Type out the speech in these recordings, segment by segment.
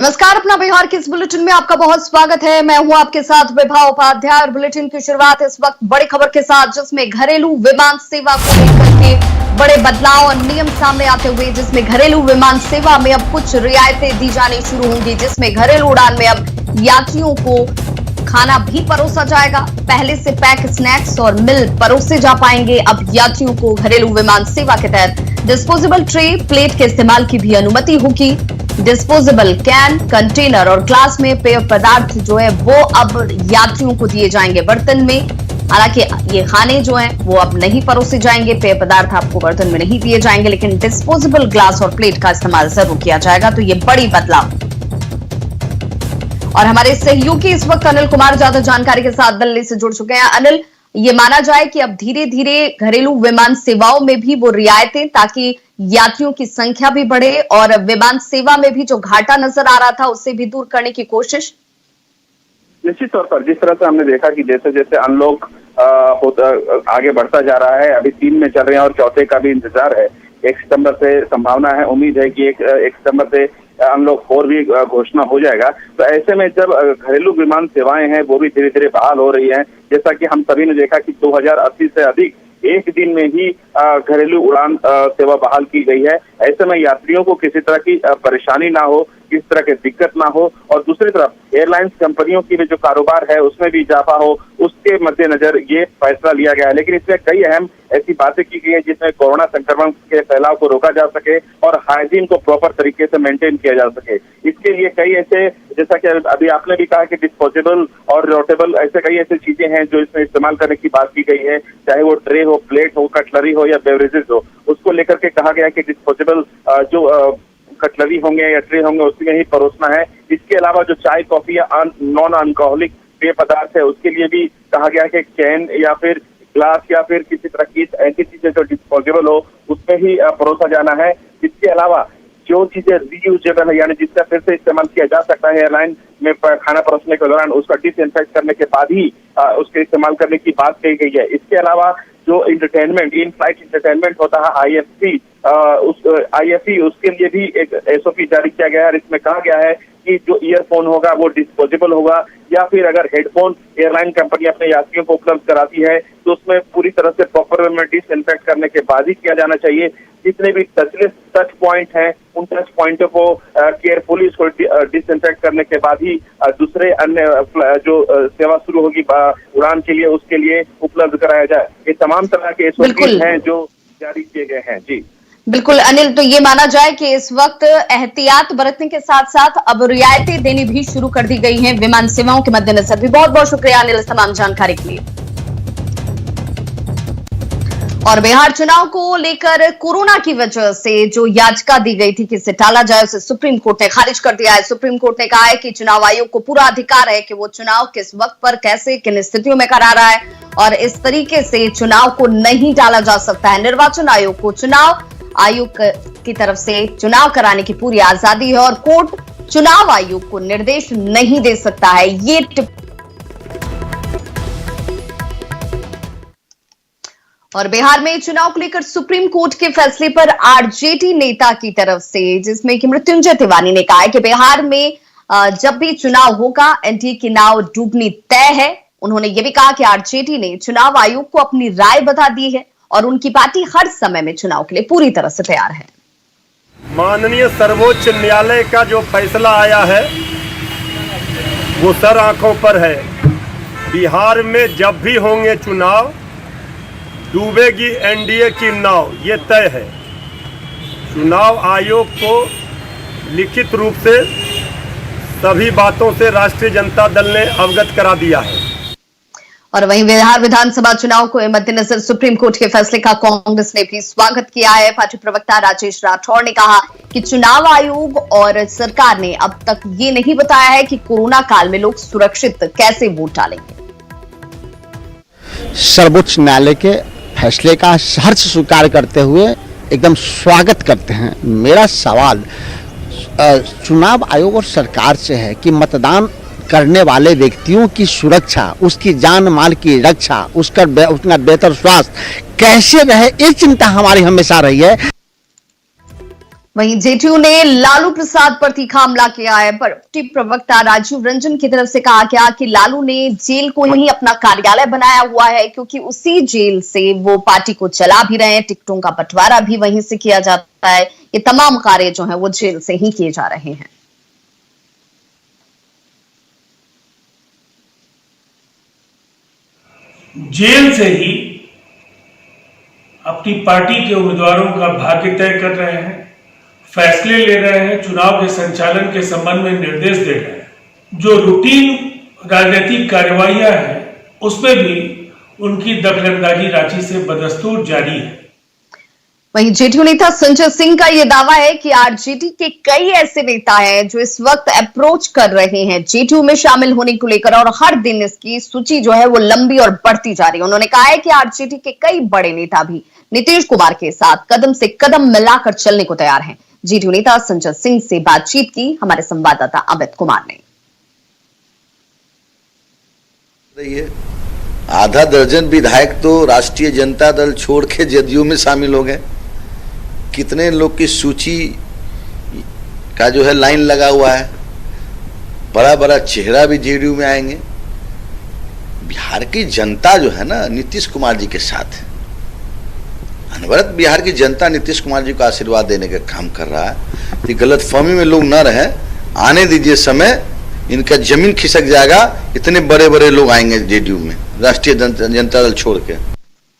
नमस्कार, अपना बिहार के इस बुलेटिन में आपका बहुत स्वागत है। मैं हूं आपके साथ विभा उपाध्याय और बुलेटिन की शुरुआत इस वक्त बड़ी खबर के साथ, जिसमें घरेलू विमान सेवा को लेकर के बड़े बदलाव और नियम सामने आते हुए, जिसमें घरेलू विमान सेवा में अब कुछ रियायतें दी जानी शुरू होंगी, जिसमें घरेलू उड़ान में अब यात्रियों को खाना भी परोसा जाएगा। पहले से पैक स्नैक्स और मिल परोसे जा पाएंगे। अब यात्रियों को घरेलू विमान सेवा के तहत डिस्पोजेबल ट्रे, प्लेट के इस्तेमाल की भी अनुमति होगी। डिस्पोजेबल कैन, कंटेनर और ग्लास में पेय पदार्थ जो है वो अब यात्रियों को दिए जाएंगे बर्तन में। हालांकि ये खाने जो हैं वो अब नहीं परोसे जाएंगे, पेय पदार्थ आपको बर्तन में नहीं दिए जाएंगे, लेकिन डिस्पोजेबल ग्लास और प्लेट का इस्तेमाल जरूर किया जाएगा। तो ये बड़ी बदलाव। और हमारे सहयोगी इस वक्त अनिल कुमार ज्यादा जानकारी के साथ दिल्ली से जुड़ चुके हैं। अनिल, ये माना जाए कि अब धीरे धीरे घरेलू विमान सेवाओं में भी वो रियायतें, ताकि यात्रियों की संख्या भी बढ़े और विमान सेवा में भी जो घाटा नजर आ रहा था उससे भी दूर करने की कोशिश। निश्चित तौर पर जिस तरह से हमने देखा कि जैसे जैसे अनलॉक आगे बढ़ता जा रहा है, अभी 3 में चल रहे हैं और चौथे का भी इंतजार है। 1 सितंबर से संभावना है, उम्मीद है कि 1 सितंबर से अनलॉक 4 भी घोषणा हो जाएगा। तो ऐसे में जब घरेलू विमान सेवाएं हैं वो भी धीरे धीरे बहाल हो रही हैं, जैसा कि हम सभी ने देखा कि 2080 से अधिक एक दिन में ही घरेलू उड़ान सेवा बहाल की गई है। ऐसे में यात्रियों को किसी तरह की परेशानी ना हो, किसी तरह की दिक्कत ना हो, और दूसरी तरफ एयरलाइंस कंपनियों की भी जो कारोबार है उसमें भी इजाफा हो, उसके मद्देनजर ये फैसला लिया गया है। लेकिन इसमें कई अहम ऐसी बातें की गई है जिसमें कोरोना संक्रमण के फैलाव को रोका जा सके और हाइजीन को प्रॉपर तरीके से मेंटेन किया जा सके। इसके लिए कई ऐसे, जैसा कि अभी आपने भी कहा कि डिस्पोजेबल और रोटेबल, ऐसे कई ऐसी चीजें हैं जो इसमें इस्तेमाल करने की बात की गई है। चाहे वो ट्रे हो, प्लेट हो, कटलरी हो या बेवरेजेस हो, उसको लेकर के कहा गया कि डिस्पोजेबल जो कटलरी होंगे या ट्रे होंगे उसमें ही परोसना है। इसके अलावा जो चाय, कॉफी या नॉन अल्कोहलिक पेय पदार्थ है उसके लिए भी कहा गया है कि कैन या फिर ग्लास या फिर किसी तरह की ऐसी चीजें जो डिस्पोजेबल हो उसमें ही परोसा जाना है। इसके अलावा जो चीजें रीयूजेबल है, यानी जिसका फिर से इस्तेमाल किया जा सकता है एयरलाइन में खाना परोसने के दौरान, उसका डिसइंफेक्ट करने के बाद ही उसके इस्तेमाल करने की बात कही गई है। इसके अलावा जो इंटरटेनमेंट, इन फ्लाइट इंटरटेनमेंट होता है IFE, उसके लिए भी एक SOP जारी किया गया है। इसमें कहा गया है कि जो ईयरफोन होगा वो डिस्पोजेबल होगा, या फिर अगर हेडफोन एयरलाइन कंपनी अपने यात्रियों को उपलब्ध कराती है तो उसमें पूरी तरह से प्रॉपर वे में डिसइंफेक्ट करने के बाद ही किया जाना चाहिए। जितने भी टच पॉइंट हैं उन टच पॉइंटों को केयरफुली उसको डिसइंफेक्ट करने के बाद ही दूसरे अन्य जो सेवा शुरू होगी उड़ान के लिए, उसके लिए उपलब्ध कराया जाए। ये तमाम तरह के SOP हैं जो जारी किए गए हैं। जी बिल्कुल अनिल, तो ये माना जाए कि इस वक्त एहतियात बरतने के साथ साथ अब रियायतें देनी भी शुरू कर दी गई हैं विमान सेवाओं के मद्देनजर भी। बहुत बहुत शुक्रिया अनिल इस तमाम जानकारी के लिए। और बिहार चुनाव को लेकर कोरोना की वजह से जो याचिका दी गई थी कि इसे टाला जाए, उसे सुप्रीम कोर्ट ने खारिज कर दिया है। सुप्रीम कोर्ट ने कहा है कि चुनाव आयोग को पूरा अधिकार है कि वो चुनाव किस वक्त पर, कैसे, किन स्थितियों में करा रहा है, और इस तरीके से चुनाव को नहीं टाला जा सकता है। निर्वाचन आयोग को चुनाव आयोग की तरफ से चुनाव कराने की पूरी आजादी है और कोर्ट चुनाव आयोग को निर्देश नहीं दे सकता है। ये और बिहार में चुनाव को लेकर सुप्रीम कोर्ट के फैसले पर आरजेडी नेता की तरफ से, जिसमें कि मृत्युंजय तिवारी ने कहा है कि बिहार में जब भी चुनाव होगा एनडीए की नाव डूबनी तय है। उन्होंने यह भी कहा कि आरजेडी ने चुनाव आयोग को अपनी राय बता दी है और उनकी पार्टी हर समय में चुनाव के लिए पूरी तरह से तैयार है। माननीय सर्वोच्च न्यायालय का जो फैसला आया है वो सर आंखों पर है। बिहार में जब भी होंगे चुनाव, डूबेगी एनडीए की नाव, ये तय है। चुनाव आयोग को लिखित रूप से सभी बातों से राष्ट्रीय जनता दल ने अवगत करा दिया है। और वहीं बिहार विधानसभा चुनाव को मद्देनजर सुप्रीम कोर्ट के फैसले का कांग्रेस ने भी स्वागत किया है। पार्टी प्रवक्ता राजेश राठौड़ ने कहा कि चुनाव आयोग और सरकार ने अब तक ये नहीं बताया है कि कोरोना काल में लोग सुरक्षित कैसे वोट डालेंगे। सर्वोच्च न्यायालय के फैसले का हर्ष स्वीकार करते हुए एकदम स्वागत करते हैं। मेरा सवाल चुनाव आयोग और सरकार से है कि मतदान करने वाले व्यक्तियों की सुरक्षा, उसकी जान माल की रक्षा, उसका बेहतर स्वास्थ्य कैसे रहे, ये चिंता हमारी हमेशा रही है। वहीं जेडीयू ने लालू प्रसाद पर तीखा हमला किया है। पार्टी प्रवक्ता राजीव रंजन की तरफ से कहा गया कि लालू ने जेल को ही अपना कार्यालय बनाया हुआ है, क्योंकि उसी जेल से वो पार्टी को चला भी रहे हैं। टिकटों का बंटवारा भी वहीं से किया जाता है। ये तमाम कार्य जो है वो जेल से ही किए जा रहे हैं। जेल से ही अपनी पार्टी के उम्मीदवारों का भाग्य तय कर रहे हैं, फैसले ले रहे हैं, चुनाव के संचालन के संबंध में निर्देश दे रहे हैं। जो रूटीन राजनीतिक कार्यवाहियां हैं उसमें भी उनकी दखलंदाजी रांची से बदस्तूर जारी है। वहीं जेडीयू नेता संजय सिंह का यह दावा है कि आरजेडी के कई ऐसे नेता हैं जो इस वक्त अप्रोच कर रहे हैं जेडीयू में शामिल होने को लेकर, और हर दिन इसकी सूची जो है वो लंबी और बढ़ती जा रही है। उन्होंने कहा है कि आरजेडी के कई बड़े नेता भी नीतीश कुमार के साथ कदम से कदम मिलाकर चलने को तैयार हैं। जेडीयू नेता संजय सिंह से बातचीत की हमारे संवाददाता अमित कुमार ने। आधा दर्जन विधायक तो राष्ट्रीय जनता दल छोड़ के जदयू में शामिल हो गए। कितने लोग की सूची का जो है लाइन लगा हुआ है। बड़ा बड़ा चेहरा भी जेडीयू में आएंगे। बिहार की जनता जो है ना नीतीश कुमार जी के साथ है। अनवरत बिहार की जनता नीतीश कुमार जी को आशीर्वाद देने का काम कर रहा है। कि गलतफहमी में लोग न रहे, आने दीजिए समय, इनका जमीन खिसक जाएगा। इतने बड़े बड़े लोग आएंगे जेडीयू में राष्ट्रीय जनता दल छोड़ के।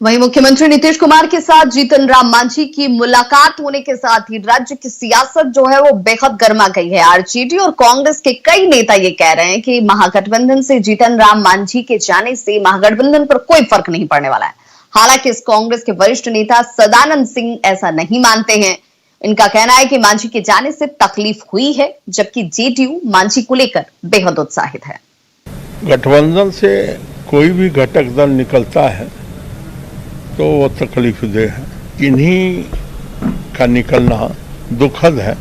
वहीं मुख्यमंत्री नीतीश कुमार के साथ जीतन राम मांझी की मुलाकात होने के साथ ही राज्य की सियासत जो है वो बेहद गर्मा गई है। आरजेडी और कांग्रेस के कई नेता ये कह रहे हैं कि महागठबंधन से जीतन राम मांझी के जाने से महागठबंधन पर कोई फर्क नहीं पड़ने वाला है। हालांकि इस कांग्रेस के वरिष्ठ नेता सदानंद सिंह ऐसा नहीं मानते हैं। इनका कहना है कि मांझी के जाने से तकलीफ हुई है, जबकि जेडीयू मांझी को लेकर बेहद उत्साहित है। गठबंधन से कोई भी घटक दल निकलता है तो वो तकलीफ दे है। इन्हीं का निकलना दुखद है।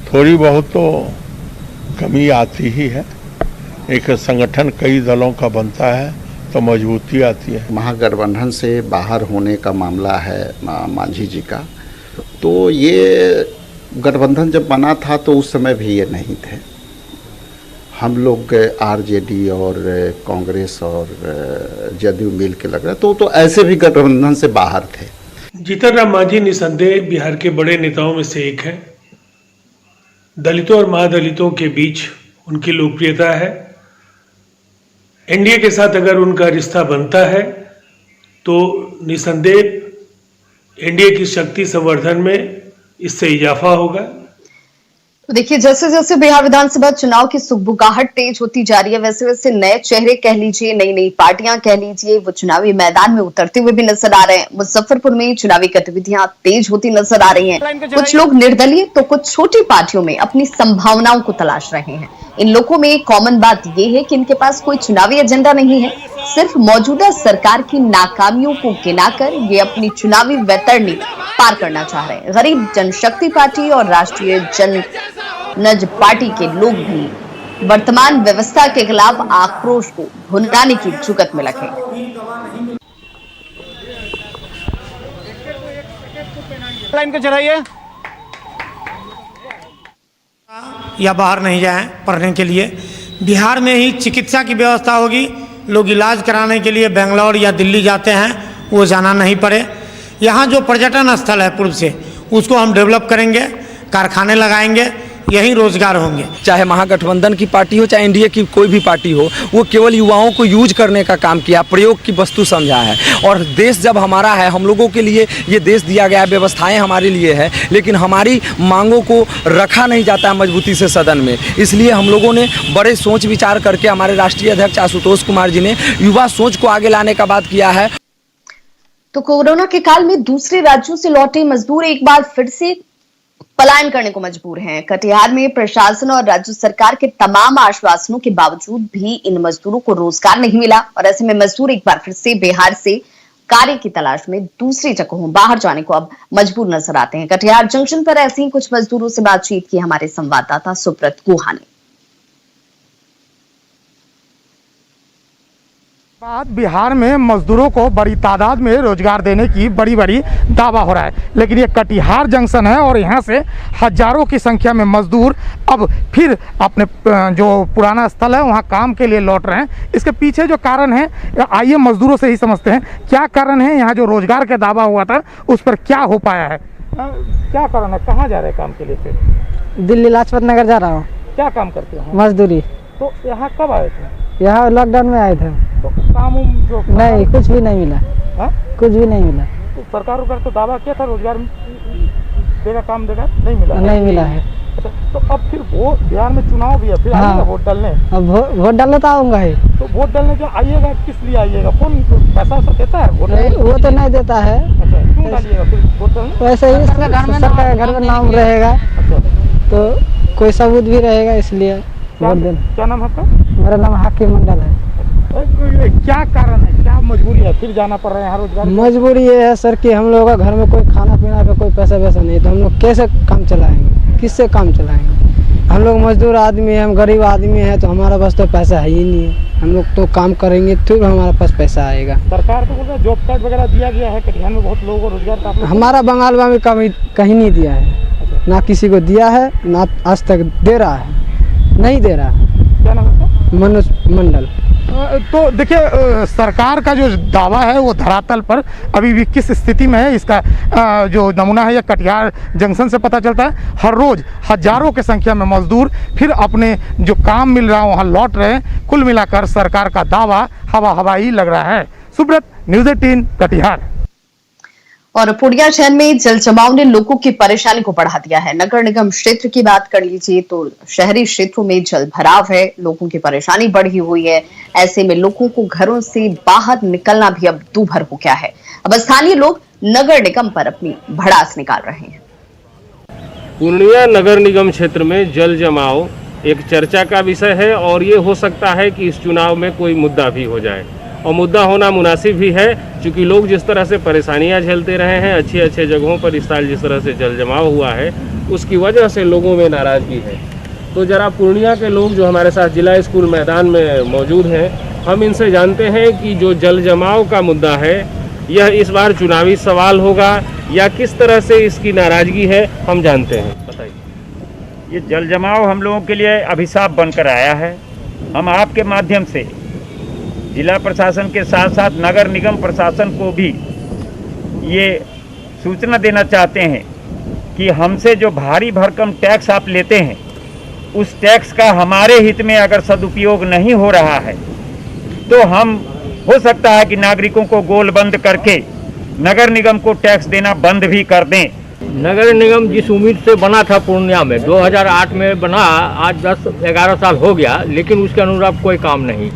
थोड़ी बहुत तो कमी आती ही है। एक संगठन कई दलों का बनता है तो मजबूती आती है। महागठबंधन से बाहर होने का मामला है मांझी जी का, तो ये गठबंधन जब बना था तो उस समय भी ये नहीं थे। हम लोग आरजेडी और कांग्रेस और जदयू मिल के लग रहा तो ऐसे भी गठबंधन से बाहर थे। जीतन राम मांझी निसंदेह बिहार के बड़े नेताओं में से एक हैं। दलितों और महादलितों के बीच उनकी लोकप्रियता है। एनडीए के साथ अगर उनका रिश्ता बनता है तो निसंदेह एनडीए की शक्ति संवर्धन में इससे इजाफा होगा। तो देखिए, जैसे जैसे बिहार विधानसभा चुनाव की सुगबुगाहट तेज होती जा रही है, वैसे वैसे नए चेहरे कह लीजिए, नई नई पार्टियां कह लीजिए, वो चुनावी मैदान में उतरते हुए भी नजर आ रहे हैं। मुजफ्फरपुर में चुनावी गतिविधियां तेज होती नजर आ रही हैं। कुछ लोग निर्दलीय तो कुछ छोटी पार्टियों में अपनी संभावनाओं को तलाश रहे हैं। इन लोगों में कॉमन बात यह है कि इनके पास कोई चुनावी एजेंडा नहीं है। सिर्फ मौजूदा सरकार की नाकामियों को गिनाकर ये अपनी चुनावी वैतरणी पार करना चाह रहे हैं। गरीब जनशक्ति पार्टी और राष्ट्रीय जनज पार्टी के लोग भी वर्तमान व्यवस्था के खिलाफ आक्रोश को भुनाने की जुगत में लगे। लाइन को चलाइए या बाहर नहीं जाएं पढ़ने के लिए। बिहार में ही चिकित्सा की व्यवस्था होगी। लोग इलाज कराने के लिए बेंगलोर या दिल्ली जाते हैं, वो जाना नहीं पड़े। यहाँ जो पर्यटन स्थल है पूर्व से, उसको हम डेवलप करेंगे, कारखाने लगाएंगे, यही रोजगार होंगे। चाहे महागठबंधन की पार्टी हो, चाहे एनडीए की कोई भी पार्टी हो, वो केवल युवाओं को यूज करने का काम किया, प्रयोग की वस्तु समझा है। और देश जब हमारा है, हम लोगों के लिए ये देश दिया गया है, व्यवस्थाएं हमारे लिए है, लेकिन हमारी मांगों को रखा नहीं जाता है मजबूती से सदन में। इसलिए हम लोगों ने बड़े सोच विचार करके हमारे राष्ट्रीय अध्यक्ष आशुतोष कुमार जी ने युवा सोच को आगे लाने का बात किया है। तो कोरोना के काल में दूसरे राज्यों से लौटे मजदूर एक बार फिर से पलायन करने को मजबूर हैं। कटिहार में प्रशासन और राज्य सरकार के तमाम आश्वासनों के बावजूद भी इन मजदूरों को रोजगार नहीं मिला, और ऐसे में मजदूर एक बार फिर से बिहार से कार्य की तलाश में दूसरी जगहों बाहर जाने को अब मजबूर नजर आते हैं। कटिहार जंक्शन पर ऐसे ही कुछ मजदूरों से बातचीत की हमारे संवाददाता सुब्रत गुहा ने। बाद बिहार में मजदूरों को बड़ी तादाद में रोजगार देने की बड़ी दावा हो रहा है, लेकिन ये कटिहार जंक्शन है और यहाँ से हजारों की संख्या में मजदूर अब फिर अपने जो पुराना स्थल है वहाँ काम के लिए लौट रहे हैं। इसके पीछे जो कारण है, आइए मजदूरों से ही समझते हैं क्या कारण है। यहाँ जो रोजगार का दावा हुआ था उस पर क्या हो पाया है, क्या कारण है, कहाँ जा रहे हैं काम के लिए? फिर दिल्ली लाजपत नगर जा रहा हूँ। क्या काम करते हो? मजदूरी। तो यहाँ कब आए थे? यहाँ लॉकडाउन में आए थे। तो काम जो नहीं, कुछ भी नहीं मिला। हा? कुछ भी नहीं मिला। तो सरकार तो दावा किया था रोजगार देगा, काम देगा, नहीं मिला। नहीं मिला है। अच्छा, तो अब फिर वो बिहार में चुनाव भी है, फिर आइएगा वोट डालने? अब वोट डालने तो आऊँगा ही। तो वोट डालने जो आइएगा किस लिए आइएगा? कौन पैसा वैसा देता है? वो तो नहीं देता है। अच्छा, क्यों डालिएगा फिर वोट डालने? वैसे ही सरकार घर में नाम रहेगा। अच्छा, तो कोई सबूत भी रहेगा, इसलिए वोट देना। क्या नाम है आपका? मेरा नाम हाकिम मंडल है। क्या कारण है, क्या मजबूरी है फिर जाना पड़ रहा है यहाँ रोजगार? मजबूरी ये है सर कि हम लोगों का घर में कोई खाना पीना पे कोई पैसा वैसा नहीं, तो हम लोग कैसे काम चलाएंगे, किससे काम चलाएंगे? हम लोग मजदूर आदमी हैं, हम गरीब आदमी हैं, तो हमारे पास तो पैसा है ही नहीं है। हम लोग तो काम करेंगे तो हमारे पास पैसा आएगा। सरकार तो बोल रहा है जॉब कार्ड वगैरह दिया गया है, कटिहार में बहुत लोगों को रोजगार का। हमारा बंगाल में कहीं नहीं दिया है, ना किसी को दिया है, ना आज तक दे रहा है, नहीं दे रहा है। क्या नाम है? मनोज मंडल। तो देखिए, सरकार का जो दावा है वो धरातल पर अभी भी किस स्थिति में है, इसका जो नमूना है ये कटिहार जंक्शन से पता चलता है। हर रोज हजारों की संख्या में मजदूर फिर अपने जो काम मिल रहा है वहाँ लौट रहे हैं। कुल मिलाकर सरकार का दावा हवा ही लग रहा है। सुब्रत, न्यूज़ 18 कटिहार। और पुड़िया शहर में जल जमाव ने लोगों की परेशानी को बढ़ा दिया है। नगर निगम क्षेत्र की बात कर लीजिए तो शहरी क्षेत्रों में जल भराव है, लोगों की परेशानी बढ़ी हुई है। ऐसे में लोगों को घरों से बाहर निकलना भी अब दूभर हो गया है। अब स्थानीय लोग नगर निगम पर अपनी भड़ास निकाल रहे हैं। पूर्णिया नगर निगम क्षेत्र में जल जमाव एक चर्चा का विषय है और ये हो सकता है कि इस चुनाव में कोई मुद्दा भी हो जाए, और मुद्दा होना मुनासिब भी है, क्योंकि लोग जिस तरह से परेशानियां झेलते रहे हैं, अच्छे जगहों पर इस साल जिस तरह से जल जमाव हुआ है उसकी वजह से लोगों में नाराज़गी है। तो जरा पूर्णिया के लोग जो हमारे साथ जिला स्कूल मैदान में मौजूद हैं, हम इनसे जानते हैं कि जो जल जमाव का मुद्दा है यह इस बार चुनावी सवाल होगा या किस तरह से इसकी नाराज़गी है, हम जानते हैं। बताइए। ये जल जमाव हम लोगों के लिए अभिशाप बनकर आया है। हम आपके माध्यम से जिला प्रशासन के साथ साथ नगर निगम प्रशासन को भी ये सूचना देना चाहते हैं कि हमसे जो भारी भरकम टैक्स आप लेते हैं उस टैक्स का हमारे हित में अगर सदुपयोग नहीं हो रहा है तो हम हो सकता है कि नागरिकों को गोलबंद करके नगर निगम को टैक्स देना बंद भी कर दें। नगर निगम जिस उम्मीद से बना था पूर्णिया में 2008 में बना, आज 10-11 साल हो गया, लेकिन उसके अनुरूप कोई काम नहीं।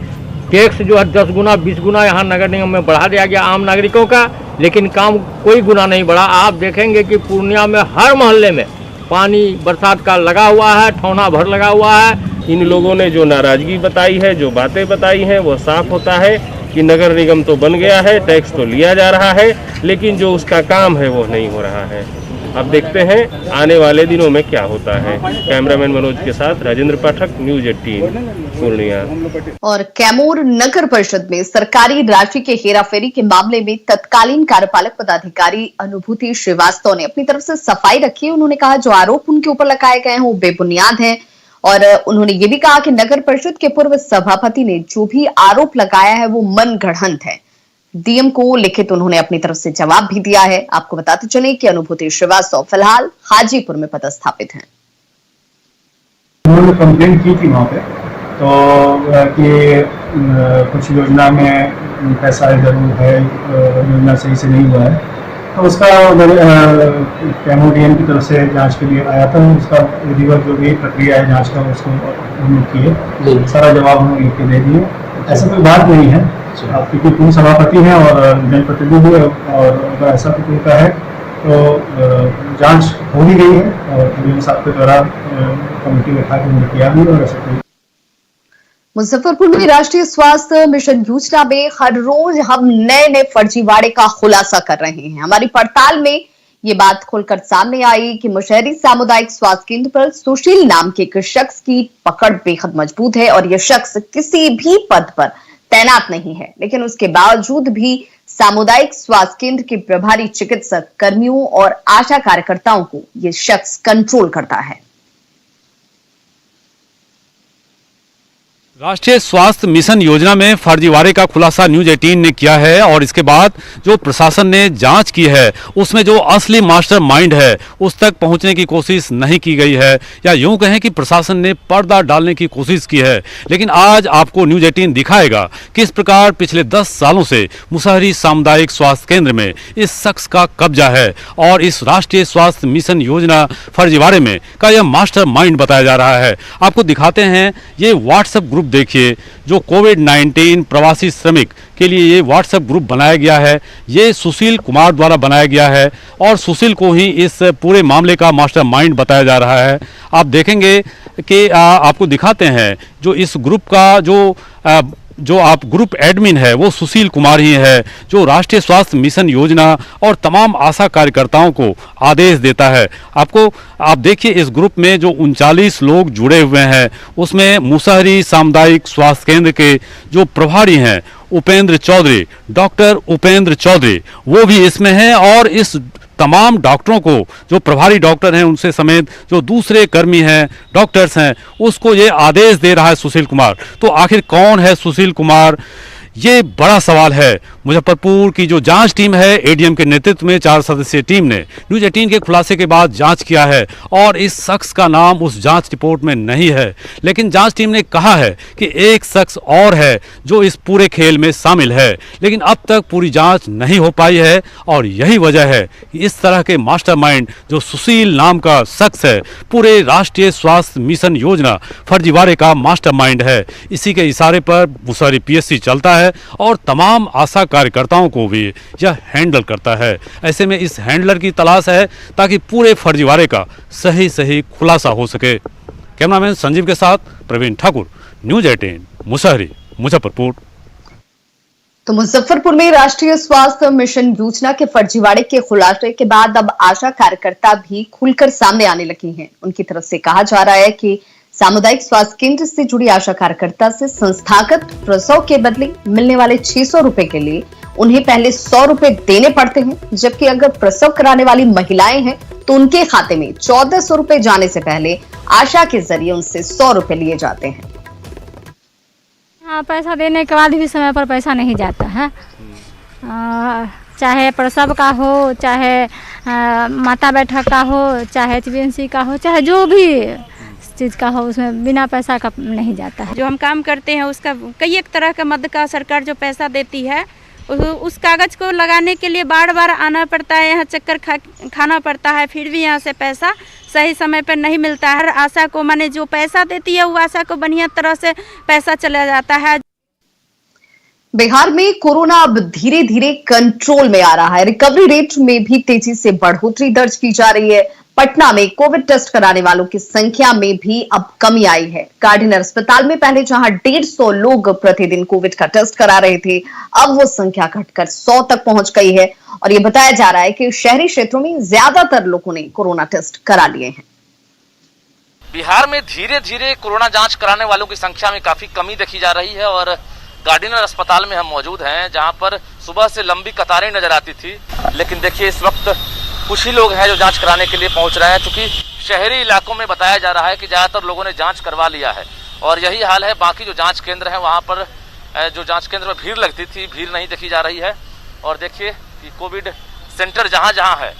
टैक्स जो है 10 गुना 20 गुना यहाँ नगर निगम में बढ़ा दिया गया आम नागरिकों का, लेकिन काम कोई गुना नहीं बढ़ा। आप देखेंगे कि पूर्णिया में हर मोहल्ले में पानी बरसात का लगा हुआ है, ठौना भर लगा हुआ है। इन लोगों ने जो नाराज़गी बताई है, जो बातें बताई हैं, वो साफ होता है कि नगर निगम तो बन गया है, टैक्स तो लिया जा रहा है, लेकिन जो उसका काम है वो नहीं हो रहा है। अब देखते हैं आने वाले दिनों में क्या होता है। कैमरामैन मनोज के साथ राजेंद्र पाठक, न्यूज़ 18 पूर्णिया। और कैमूर नगर परिषद में सरकारी राशि के हेराफेरी के मामले में तत्कालीन कार्यपालक पदाधिकारी अनुभूति श्रीवास्तव ने अपनी तरफ से सफाई रखी। उन्होंने कहा जो आरोप उनके ऊपर लगाए गए हैं वो बेबुनियाद हैं, और उन्होंने ये भी कहा कि नगर परिषद के पूर्व सभापति ने जो भी आरोप लगाया है वो मनगढ़ंत है। डीएम को लिखित उन्होंने अपनी तरफ से जवाब भी दिया है। आपको बताते चले कि अनुभूति श्रीवास्तव फिलहाल हाजीपुर में पदस्थापित हैं। उन्होंने कंप्लेन की थी वहाँ पे तो कि कुछ योजना में पैसा इधर है, योजना सही से नहीं हुआ है, तो उसका कैमो डीएम की तरफ से जांच के लिए आया था। उसका विधिवत जो भी प्रक्रिया है जांच का उसको हम की है, सारा जवाब हम लिख के दे दिए। ऐसा कोई बात नहीं है, क्योंकि तुम सभापति हैं और जनप्रतिनिधि है, और अगर ऐसा कुछ होता है तो जांच हो ही गई है और डीएम साहब के द्वारा कमेटी बैठा के उन्होंने किया भी। और ऐसा कोई मुजफ्फरपुर में राष्ट्रीय स्वास्थ्य मिशन योजना में हर रोज हम नए फर्जीवाड़े का खुलासा कर रहे हैं। हमारी पड़ताल में ये बात खुलकर सामने आई कि मुशहरी सामुदायिक स्वास्थ्य केंद्र पर सुशील नाम के एक शख्स की पकड़ बेहद मजबूत है और यह शख्स किसी भी पद पर तैनात नहीं है, लेकिन उसके बावजूद भी सामुदायिक स्वास्थ्य केंद्र के प्रभारी चिकित्सक कर्मियों और आशा कार्यकर्ताओं को यह शख्स कंट्रोल करता है। राष्ट्रीय स्वास्थ्य मिशन योजना में फर्जीवाड़े का खुलासा न्यूज 18 ने किया है और इसके बाद जो प्रशासन ने जांच की है उसमें जो असली मास्टर माइंड है उस तक पहुंचने की कोशिश नहीं की गई है, या यूं कहें कि प्रशासन ने पर्दा डालने की कोशिश की है। लेकिन आज आपको न्यूज 18 दिखाएगा किस प्रकार पिछले 10 सालों से मुसहरी सामुदायिक स्वास्थ्य केंद्र में इस शख्स का कब्जा है और इस राष्ट्रीय स्वास्थ्य मिशन योजना फर्जीवाड़े में का यह मास्टर माइंड बताया जा रहा है। आपको दिखाते हैं ये व्हाट्सएप ग्रुप देखिए जो कोविड-19 प्रवासी श्रमिक के लिए ये व्हाट्सएप ग्रुप बनाया गया है। ये सुशील कुमार द्वारा बनाया गया है और सुशील को ही इस पूरे मामले का मास्टर माइंड बताया जा रहा है। आप देखेंगे कि आपको दिखाते हैं जो इस ग्रुप का जो आप ग्रुप एडमिन है वो सुशील कुमार ही है, जो राष्ट्रीय स्वास्थ्य मिशन योजना और तमाम आशा कार्यकर्ताओं को आदेश देता है। आप देखिए इस ग्रुप में जो 39 लोग जुड़े हुए हैं उसमें मुसहरी सामुदायिक स्वास्थ्य केंद्र के जो प्रभारी हैं उपेंद्र चौधरी, डॉक्टर उपेंद्र चौधरी वो भी इसमें हैं और इस तमाम डॉक्टरों को जो प्रभारी डॉक्टर हैं उनसे समेत जो दूसरे कर्मी हैं डॉक्टर्स हैं उसको ये आदेश दे रहा है सुशील कुमार। तो आखिर कौन है सुशील कुमार, ये बड़ा सवाल है। मुजफ्फरपुर की जो जांच टीम है एडीएम के नेतृत्व में 4 सदस्यीय टीम ने न्यूज 18 के खुलासे के बाद जांच किया है और इस शख्स का नाम उस जांच रिपोर्ट में नहीं है, लेकिन जांच टीम ने कहा है कि एक शख्स और है जो इस पूरे खेल में शामिल है, लेकिन अब तक पूरी जांच नहीं हो पाई है और यही वजह है कि इस तरह के मास्टरमाइंड जो सुशील नाम का शख्स है पूरे राष्ट्रीय स्वास्थ्य मिशन योजना फर्जीवाड़े का मास्टरमाइंड है। इसी के इशारे पर मुसहरी पीएससी चलता है और तमाम आशा कार्यकर्ताओं को भी यह हैंडल करता है। ऐसे में इस हैंडलर की तलाश है ताकि पूरे फर्जीवाड़े का सही खुलासा हो सके। कैमरामैन संजीव के साथ प्रवीण ठाकुर, न्यूज 18 मुसहरी, मुजफ्फरपुर। तो मुजफ्फरपुर में राष्ट्रीय स्वास्थ्य मिशन योजना के फर्जीवाड़े के खुलासे के बाद अब आशा कार्यकर्ता भी खुलकर सामने आने लगी हैं। उनकी तरफ से कहा जा रहा है कि सामुदायिक स्वास्थ्य केंद्र से जुड़ी आशा कार्यकर्ता से संस्थागत प्रसव के बदले मिलने वाले 600 रुपए के लिए उन्हें पहले 100 रुपए देने पड़ते हैं, जबकि अगर प्रसव कराने वाली महिलाएं हैं तो उनके खाते में 1400 रुपए जाने से पहले आशा के जरिए उनसे 100 रुपए लिए जाते हैं। हाँ, पैसा देने के बाद भी समय पर पैसा नहीं जाता है। चाहे प्रसव का हो, चाहे माता बैठक का हो, चाहे HbNC का हो, चाहे जो भी चीज़ का हो, उसमें बिना पैसा का नहीं जाता है। जो हम काम करते हैं उसका कई एक तरह का मद का सरकार जो पैसा देती है उस कागज़ को लगाने के लिए बार बार आना पड़ता है, यहाँ चक्कर खाना पड़ता है, फिर भी यहाँ से पैसा सही समय पर नहीं मिलता है। आशा को माने जो पैसा देती है वो आशा को बढ़िया तरह से पैसा चला जाता है। बिहार में कोरोना अब धीरे धीरे कंट्रोल में आ रहा है। रिकवरी रेट में भी तेजी से बढ़ोतरी दर्ज की जा रही है। पटना में कोविड टेस्ट कराने वालों की संख्या में भी अब कमी आई है। गार्डिनर अस्पताल में पहले जहां 150 लोग प्रतिदिन कोविड का टेस्ट करा रहे थे, अब वो संख्या घटकर 100 तक पहुंच गई है और ये बताया जा रहा है कि शहरी क्षेत्रों में ज्यादातर लोगों ने कोरोना टेस्ट करा लिए हैं। बिहार में धीरे धीरे कोरोना जांच कराने वालों की संख्या में काफी कमी देखी जा रही है और गार्डिनर अस्पताल में हम मौजूद हैं जहां पर सुबह से लंबी कतारें नजर आती थी, लेकिन देखिए इस वक्त कुछ ही लोग हैं जो जांच कराने के लिए पहुंच रहे हैं। चूंकि शहरी इलाकों में बताया जा रहा है कि ज्यादातर लोगों ने जांच करवा लिया है और यही हाल है बाकी जो जांच केंद्र है वहां पर जो जांच केंद्र में भीड़ लगती थी, भीड़ नहीं देखी जा रही है। और देखिए कि कोविड सेंटर जहां जहां है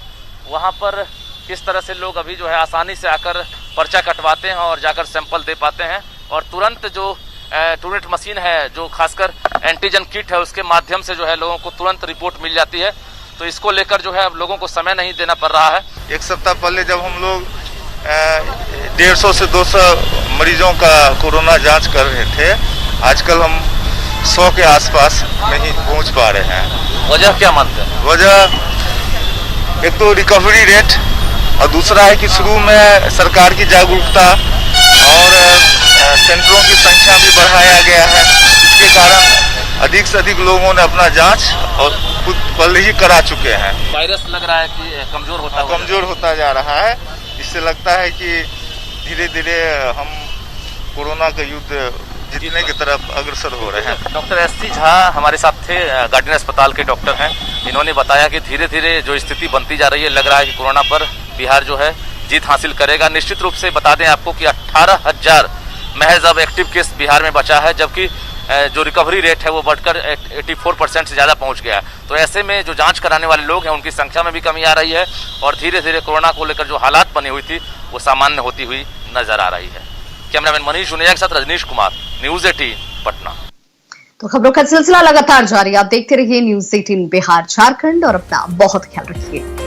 वहां पर किस तरह से लोग अभी जो है आसानी से आकर पर्चा कटवाते हैं और जाकर सैंपल दे पाते हैं और तुरंत जो ट्रूनेट मशीन है जो खासकर एंटीजन किट है उसके माध्यम से जो है लोगों को तुरंत रिपोर्ट मिल जाती है। तो इसको लेकर जो है अब लोगों को समय नहीं देना पड़ रहा है। एक सप्ताह पहले जब हम लोग 150 से 200 मरीजों का कोरोना जांच कर रहे थे, आजकल हम 100 के आसपास नहीं पहुंच पा रहे हैं। वजह क्या मानते हैं? वजह एक तो रिकवरी रेट और दूसरा है कि शुरू में सरकार की जागरूकता और सेंटरों की संख्या भी बढ़ाया गया है। इसके कारण अधिक से अधिक लोगों ने अपना जांच और खुद पहले ही करा चुके हैं। वायरस लग रहा है कि कमजोर होता जा रहा है। इससे लगता है कि धीरे धीरे हम कोरोना का युद्ध जीतने की तरफ अग्रसर हो रहे हैं। Doctor SC. झा हमारे साथ थे, गार्डियन अस्पताल के डॉक्टर हैं। इन्होंने बताया कि धीरे धीरे जो स्थिति बनती जा रही है, लग रहा है कि कोरोना पर बिहार जो है जीत हासिल करेगा। निश्चित रूप से बता दें आपको कि 18,000 महज अब एक्टिव केस बिहार में बचा है, जबकि जो रिकवरी रेट है वो बढ़कर 84% से ज़्यादा पहुंच गया है। तो ऐसे में जो जांच कराने वाले लोग हैं उनकी संख्या में भी कमी आ रही है और धीरे धीरे कोरोना को लेकर जो हालात बनी हुई थी वो सामान्य होती हुई नजर आ रही है। कैमरामैन मनीष जुनेजा के साथ रजनीश कुमार, न्यूज़ 18 पटना। तो खबरों का सिलसिला लगातार जारी, आप देखते रहिए न्यूज़ 18 बिहार झारखंड और अपना बहुत ख्याल रखिए।